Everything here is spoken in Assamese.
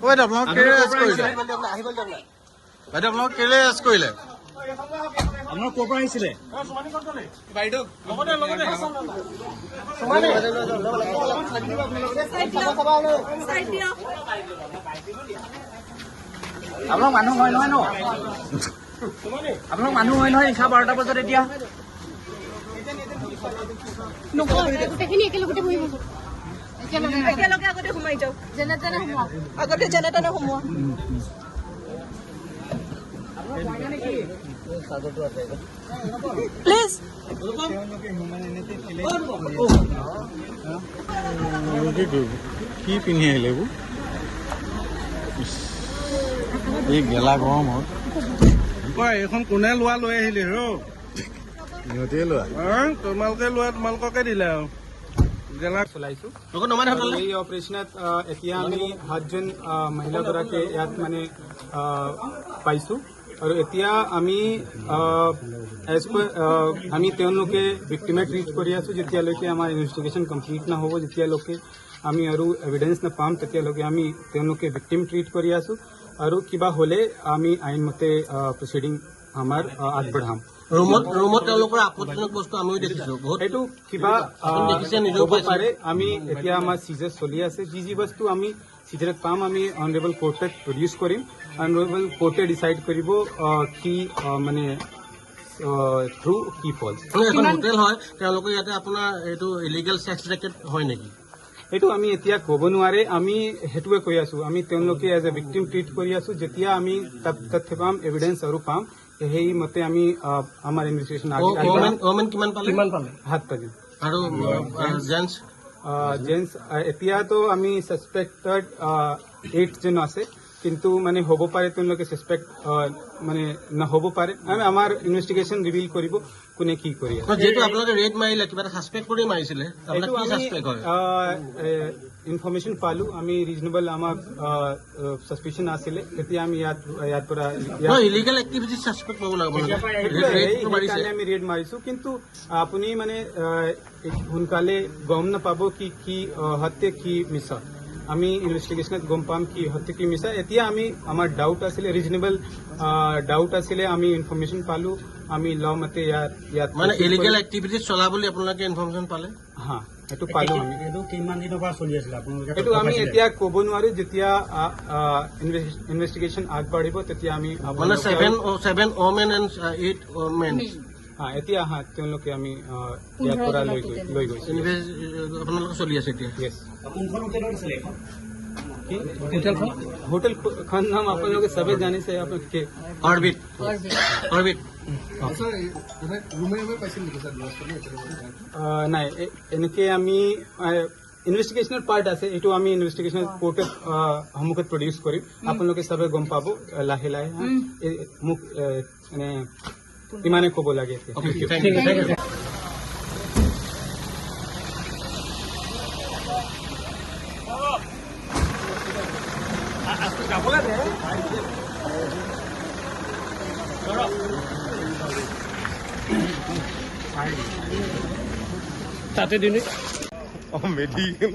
বাইদেউ আপোনালোক কেলে এৰেষ্ট কৰিলে? বাইদেউ আপোনালোক কেলে এৰেষ্ট কৰিলে? আপোনাৰ ক'ৰ পৰা আহিছিলে? বাইদেউ আপোনালোক মানুহ হয় নহয় ন? আপোনালোক মানুহ হয় নহয় নিশা 12টা বজাত এতিয়া? গোটেইখিনি একেলগতে বহিব। একেলগে আগতে সোমাই যাওক, যেনে তেনে সোমোৱা। আগতে যেনে তেনে সোমোৱা। প্লিজ কি পিন্ধি আহিলে এইবোৰ? এই গেলা গৰমত এইখন কোনে লোৱা লৈ আহিলে ৰ? সিহঁতে লোৱা তোমালোকে লোৱা তোমালোককে দিলে আৰু চলাইছো এই অপাৰেশ্যনত এতিয়া আমি 7জন মহিলাগৰাকী ইয়াত মানে পাইছো আৰু এতিয়া আমি আমি তেওঁলোকে ভিক্টিমে ট্ৰিট কৰি আছো যেতিয়ালৈকে আমাৰ ইনভেষ্টিগেশ্যন কমপ্লিট নহ'ব, যেতিয়ালৈকে আমি আৰু এভিডেন্স নাপাম তেতিয়ালৈকে আমি তেওঁলোকে ভিক্টিম ট্ৰিট কৰি আছো আৰু কিবা হ'লে আমি আইনমতে প্ৰচিডিং আমাৰ আগবঢ়াম। ৰুমত তেওঁলোকৰ আপত্তিজনক বস্তু আমিও দেখিছো। এইটো কিবা হ'ব পাৰে। আমি এতিয়া আমাৰ চিজাৰ চলি আছে, যি বস্তু আমি চিজাৰত পাম আমি অনাৰেবল কোৰ্টত প্ৰডিউচ কৰিম। অনাৰেবল কোৰ্টে ডিচাইড কৰিব কি মানে ট্ৰু কি ফল্ছ। এখন হোটেল হয়, তেওঁলোকে ইয়াতে আপোনাৰ এইটো ইলিগেল ছেক্স ৰেকেট হয় নেকি? এইটো আমি এতিয়া ক'ব নোৱাৰে। আমি সেইটোৱে কৈ আছো, আমি তেওঁলোকে এজ এ ভিক্টিম ট্ৰিট কৰি আছো। যেতিয়া আমি তথ্য পাম, এভিডেন্স আৰু পাম, সেই মতে আমি আমাৰ ইনভেষ্টিগেশ্যন কিমান পালে? 7 পালে। আৰু জেন্টছ এতিয়াতো আমি ছাছপেক্টেড 8জন আছে, কিন্তু মানে হ'ব পাৰে তেওঁলোকে ছাছপেক্ট মানে নহ'ব পাৰে। আমাৰ ইনভেষ্টিগেশ্যন ৰিভিল কৰিব কোনে কি কৰি আছে। যিহেতু আপোনালোকে ৰেড মাৰিলে, কিবা এটা ছাছপেক্ট কৰি মাৰিছিলে, ইনফৰমেশ্যন পালো, আমি ৰিজনেবল আমাক ছাছপিচন আছিলে, তেতিয়া আমি ইয়াৰ পৰা ইলিগেল এক্টিভিটি ছাছপেক্ট কৰিব লাগিব। আমি ৰেড মাৰিছো, কিন্তু আপুনি মানে সোনকালে গম নাপাব কি সত্য কি মিছা। আমি ইনভেষ্টিগেশ্যনত গম পাম কি সত্য কি মিছা। এতিয়া আমি আমাৰ ডাউট আছিলে, ৰিজনেবল ডাউট আছিলে, আমি ইনফৰমেশ্যন পালো, আমি ল মতে ইয়াত মানে ইলিগেল এক্টিভিটি চলা বুলি আপোনালোকে ইনফৰমেশ্যন পালে? হা, এইটো পালো আমি। এইটো কিমান দিনৰ পৰা চলি আছিলে আপোনালোকে? এইটো আমি এতিয়া ক'ব নোৱাৰো, যেতিয়া ইনভেষ্টিগেশ্যন আগবাঢ়িব তেতিয়া আমি মানে 7 women and 8 men এতিয়া তেওঁলোকে আমি ইয়াৰ পৰা লৈ গৈছো। আপোনালোকে চলি আছে এতিয়া? কোনখন হোটেলত আছিলে এখন? হোটেলখন নাম আপোনালোকে চবে জানিছে, আপোনালোকে অৰবিট। নাই, এনেকে আমি ইনভেষ্টিগেশ্যনৰ পাৰ্ট আছে, এইটো আমি ইনভেষ্টিগেশ্যন কোৰ্টত সন্মুখত প্ৰডিউচ কৰিম। আপোনালোকে চবে গম পাব লাহে লাহে। মোক মানে ইমানে ক'ব লাগে। তাতে দিনে মেডিকেল